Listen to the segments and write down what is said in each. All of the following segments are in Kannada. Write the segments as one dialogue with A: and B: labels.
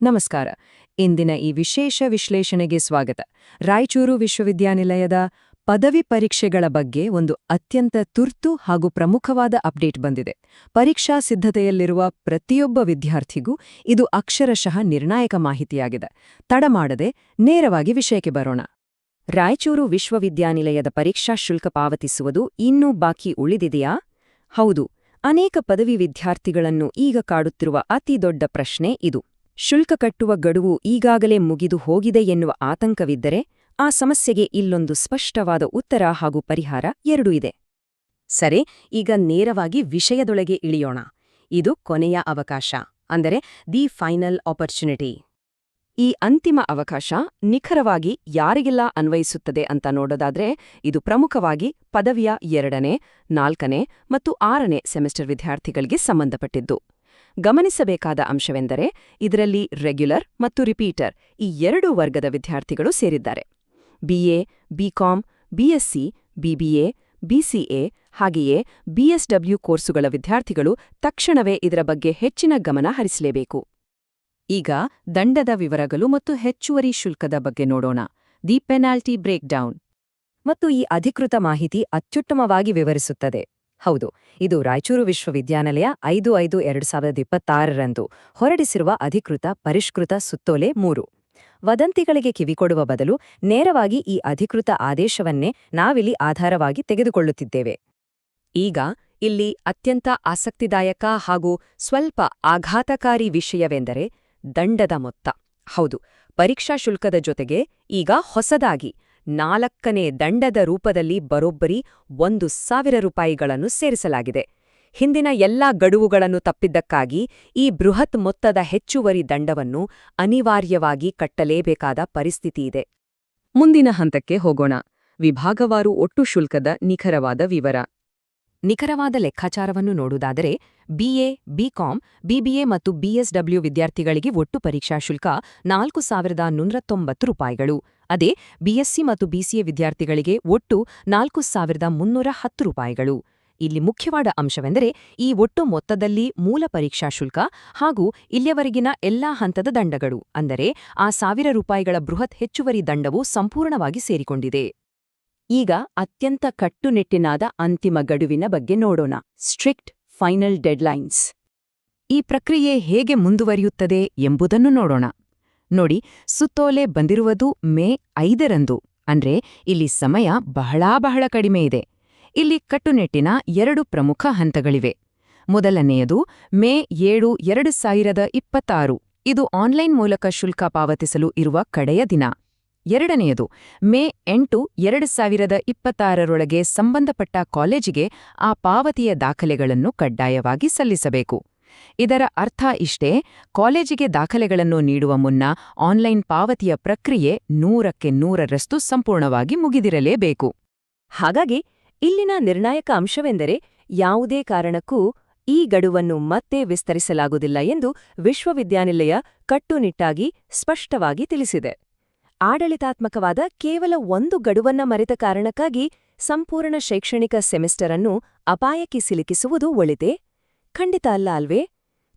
A: ನಮಸ್ಕಾರ. ಇಂದಿನ ಈ ವಿಶೇಷ ವಿಶ್ಲೇಷಣೆಗೆ ಸ್ವಾಗತ. ರಾಯಚೂರು ವಿಶ್ವವಿದ್ಯಾನಿಲಯದ ಪದವಿ ಪರೀಕ್ಷೆಗಳ ಬಗ್ಗೆ ಒಂದು ಅತ್ಯಂತ ತುರ್ತು ಹಾಗೂ ಪ್ರಮುಖವಾದ ಅಪ್ಡೇಟ್ ಬಂದಿದೆ. ಪರೀಕ್ಷಾ ಸಿದ್ಧತೆಯಲ್ಲಿರುವ ಪ್ರತಿಯೊಬ್ಬ ವಿದ್ಯಾರ್ಥಿಗೂ ಇದು ಅಕ್ಷರಶಃ ನಿರ್ಣಾಯಕ ಮಾಹಿತಿಯಾಗಿದೆ. ತಡ ಮಾಡದೆ ನೇರವಾಗಿ ವಿಷಯಕ್ಕೆ ಬರೋಣ. ರಾಯಚೂರು ವಿಶ್ವವಿದ್ಯಾನಿಲಯದ ಪರೀಕ್ಷಾ ಶುಲ್ಕ ಪಾವತಿಸುವುದು ಇನ್ನೂ ಬಾಕಿ ಉಳಿದಿದೆಯಾ? ಹೌದು, ಅನೇಕ ಪದವಿ ವಿದ್ಯಾರ್ಥಿಗಳನ್ನು ಈಗ ಕಾಡುತ್ತಿರುವ ಅತಿ ದೊಡ್ಡ ಪ್ರಶ್ನೆ ಇದು. ಶುಲ್ಕ ಕಟ್ಟುವ ಗಡುವು ಈಗಾಗಲೇ ಮುಗಿದು ಹೋಗಿದೆ ಎನ್ನುವ ಆತಂಕವಿದ್ದರೆ, ಆ ಸಮಸ್ಯೆಗೆ ಇಲ್ಲೊಂದು ಸ್ಪಷ್ಟವಾದ ಉತ್ತರ ಹಾಗೂ ಪರಿಹಾರ ಎರಡೂ ಇದೆ. ಸರಿ, ಈಗ ನೇರವಾಗಿ ವಿಷಯದೊಳಗೆ ಇಳಿಯೋಣ. ಇದು ಕೊನೆಯ ಅವಕಾಶ, ಅಂದರೆ ದಿ ಫೈನಲ್ ಆಪರ್ಚುನಿಟಿ. ಈ ಅಂತಿಮ ಅವಕಾಶ ನಿಖರವಾಗಿ ಯಾರಿಗೆಲ್ಲ ಅನ್ವಯಿಸುತ್ತದೆ ಅಂತ ನೋಡೋದಾದ್ರೆ, ಇದು ಪ್ರಮುಖವಾಗಿ ಪದವಿಯ 2ನೇ, 4ನೇ ಮತ್ತು 6ನೇ ಸೆಮಿಸ್ಟರ್ ವಿದ್ಯಾರ್ಥಿಗಳಿಗೆ ಸಂಬಂಧಪಟ್ಟಿದ್ದು. ಗಮನಿಸಬೇಕಾದ ಅಂಶವೆಂದರೆ, ಇದರಲ್ಲಿ ರೆಗ್ಯುಲರ್ ಮತ್ತು ರಿಪೀಟರ್ ಈ 2 ವರ್ಗದ ವಿದ್ಯಾರ್ಥಿಗಳು ಸೇರಿದ್ದಾರೆ. BA, BCom, BSc, BBA, BCA ಹಾಗೆಯೇ ಬಿಎಸ್ಡಬ್ಲ್ಯೂ ಕೋರ್ಸುಗಳ ವಿದ್ಯಾರ್ಥಿಗಳು ತಕ್ಷಣವೇ ಇದರ ಬಗ್ಗೆ ಹೆಚ್ಚಿನ ಗಮನ ಹರಿಸಲೇಬೇಕು. ಈಗ ದಂಡದ ವಿವರಗಳು ಮತ್ತು ಹೆಚ್ಚುವರಿ ಶುಲ್ಕದ ಬಗ್ಗೆ ನೋಡೋಣ. The penalty breakdown. ಮತ್ತು ಈ ಅಧಿಕೃತ ಮಾಹಿತಿ ಅತ್ಯುತ್ತಮವಾಗಿ ವಿವರಿಸುತ್ತದೆ. ಹೌದು, ಇದು ರಾಯಚೂರು ವಿಶ್ವವಿದ್ಯಾನಿಲಯ 5/5/2026 ಹೊರಡಿಸಿರುವ ಅಧಿಕೃತ ಪರಿಷ್ಕೃತ ಸುತ್ತೋಲೆ 3. ವದಂತಿಗಳಿಗೆ ಕಿವಿಕೊಡುವ ಬದಲು ನೇರವಾಗಿ ಈ ಅಧಿಕೃತ ಆದೇಶವನ್ನೇ ನಾವಿಲ್ಲಿ ಆಧಾರವಾಗಿ ತೆಗೆದುಕೊಳ್ಳುತ್ತಿದ್ದೇವೆ. ಈಗ ಇಲ್ಲಿ ಅತ್ಯಂತ ಆಸಕ್ತಿದಾಯಕ ಹಾಗೂ ಸ್ವಲ್ಪ ಆಘಾತಕಾರಿ ವಿಷಯವೆಂದರೆ ದಂಡದ ಮೊತ್ತ. ಹೌದು, ಪರೀಕ್ಷಾ ಶುಲ್ಕದ ಜೊತೆಗೆ ಈಗ ಹೊಸದಾಗಿ 4ನೇ ದಂಡದ ರೂಪದಲ್ಲಿ ಬರೋಬ್ಬರಿ 1,000 ರೂಪಾಯಿಗಳನ್ನು ಸೇರಿಸಲಾಗಿದೆ. ಹಿಂದಿನ ಎಲ್ಲಾ ಗಡುವುಗಳನ್ನು ತಪ್ಪಿದ್ದಕ್ಕಾಗಿ ಈ ಬೃಹತ್ ಮೊತ್ತದ ಹೆಚ್ಚುವರಿ ದಂಡವನ್ನು ಅನಿವಾರ್ಯವಾಗಿ ಕಟ್ಟಲೇಬೇಕಾದ ಪರಿಸ್ಥಿತಿಯಿದೆ. ಮುಂದಿನ ಹಂತಕ್ಕೆ ಹೋಗೋಣ. ವಿಭಾಗವಾರು ಒಟ್ಟು ಶುಲ್ಕದ ನಿಖರವಾದ ವಿವರ. ನಿಖರವಾದ ಲೆಕ್ಕಾಚಾರವನ್ನು ನೋಡುವುದಾದರೆ, ಬಿಎ, ಬಿಕಾಂ, ಬಿಬಿಎ ಮತ್ತು ಬಿಎಸ್ಡಬ್ಲ್ಯೂ ವಿದ್ಯಾರ್ಥಿಗಳಿಗೆ ಒಟ್ಟು ಪರೀಕ್ಷಾ ಶುಲ್ಕ 4,190 ರೂಪಾಯಿಗಳು. ಅದೇ ಬಿಎಸ್ಸಿ ಮತ್ತು ಬಿಸಿಎ ವಿದ್ಯಾರ್ಥಿಗಳಿಗೆ ಒಟ್ಟು 4,310 ರೂಪಾಯಿಗಳು. ಇಲ್ಲಿ ಮುಖ್ಯವಾದ ಅಂಶವೆಂದರೆ, ಈ ಒಟ್ಟು ಮೊತ್ತದಲ್ಲಿ ಮೂಲ ಪರೀಕ್ಷಾ ಶುಲ್ಕ ಹಾಗೂ ಇಲ್ಲಿಯವರೆಗಿನ ಎಲ್ಲಾ ಹಂತದ ದಂಡಗಳು, ಅಂದರೆ ಆ 1,000 ರೂಪಾಯಿಗಳ ಬೃಹತ್ ಹೆಚ್ಚುವರಿ ದಂಡವು ಸಂಪೂರ್ಣವಾಗಿ ಸೇರಿಕೊಂಡಿದೆ. ಈಗ ಅತ್ಯಂತ ಕಟ್ಟುನಿಟ್ಟಿನಾದ ಅಂತಿಮ ಗಡುವಿನ ಬಗ್ಗೆ ನೋಡೋಣ. Strict final deadlines. ಈ ಪ್ರಕ್ರಿಯೆ ಹೇಗೆ ಮುಂದುವರಿಯುತ್ತದೆ ಎಂಬುದನ್ನು ನೋಡೋಣ. ನೋಡಿ, ಸುತ್ತೋಲೆ ಬಂದಿರುವುದು ಮೇ 5ರಂದು, ಅಂದ್ರೆ ಇಲ್ಲಿ ಸಮಯ ಬಹಳ ಕಡಿಮೆ ಇದೆ. ಇಲ್ಲಿ ಕಟ್ಟುನಿಟ್ಟಿನ 2 ಪ್ರಮುಖ ಹಂತಗಳಿವೆ. ಮೊದಲನೆಯದು ಮೇ 7, 2026. ಇದು ಆನ್ಲೈನ್ ಮೂಲಕ ಶುಲ್ಕ ಪಾವತಿಸಲು ಇರುವ ಕಡೆಯ ದಿನ. ಎರಡನೆಯದು ಮೇ 8, 2026ರೊಳಗೆ ಸಂಬಂಧಪಟ್ಟ ಕಾಲೇಜಿಗೆ ಆ ಪಾವತಿಯ ದಾಖಲೆಗಳನ್ನು ಕಡ್ಡಾಯವಾಗಿ ಸಲ್ಲಿಸಬೇಕು. ಇದರ ಅರ್ಥ ಇಷ್ಟೇ: ಕಾಲೇಜಿಗೆ ದಾಖಲೆಗಳನ್ನು ನೀಡುವ ಮುನ್ನ ಆನ್ಲೈನ್ ಪಾವತಿಯ ಪ್ರಕ್ರಿಯೆ 100ಕ್ಕೆ 100ರಷ್ಟು ಸಂಪೂರ್ಣವಾಗಿ ಮುಗಿದಿರಲೇಬೇಕು. ಹಾಗಾಗಿ ಇಲ್ಲಿನ ನಿರ್ಣಾಯಕ ಅಂಶವೆಂದರೆ, ಯಾವುದೇ ಕಾರಣಕ್ಕೂ ಈ ಗಡುವನ್ನು ಮತ್ತೆ ವಿಸ್ತರಿಸಲಾಗುವುದಿಲ್ಲ ಎಂದು ವಿಶ್ವವಿದ್ಯಾನಿಲಯ ಕಟ್ಟುನಿಟ್ಟಾಗಿ ಸ್ಪಷ್ಟವಾಗಿ ತಿಳಿಸಿದೆ. ಆಡಳಿತಾತ್ಮಕವಾದ ಕೇವಲ ಒಂದು ಗಡುವನ್ನ ಮರೆತ ಕಾರಣಕ್ಕಾಗಿ ಸಂಪೂರ್ಣ ಶೈಕ್ಷಣಿಕ ಸೆಮಿಸ್ಟರ್ ಅನ್ನು ಅಪಾಯಕ್ಕೆ ಸಿಲುಕಿಸುವುದು ಒಳಿತೇ? ಖಂಡಿತ ಅಲ್ಲ ಅಲ್ವೇ?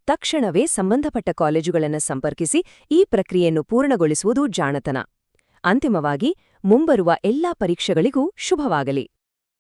A: ತಕ್ಷಣವೇ ಸಂಬಂಧಪಟ್ಟ ಕಾಲೇಜುಗಳನ್ನು ಸಂಪರ್ಕಿಸಿ ಈ ಪ್ರಕ್ರಿಯೆಯನ್ನು ಪೂರ್ಣಗೊಳಿಸುವುದು ಜಾಣತನ. ಅಂತಿಮವಾಗಿ ಮುಂಬರುವ ಎಲ್ಲಾ ಪರೀಕ್ಷೆಗಳಿಗೂ ಶುಭವಾಗಲಿ.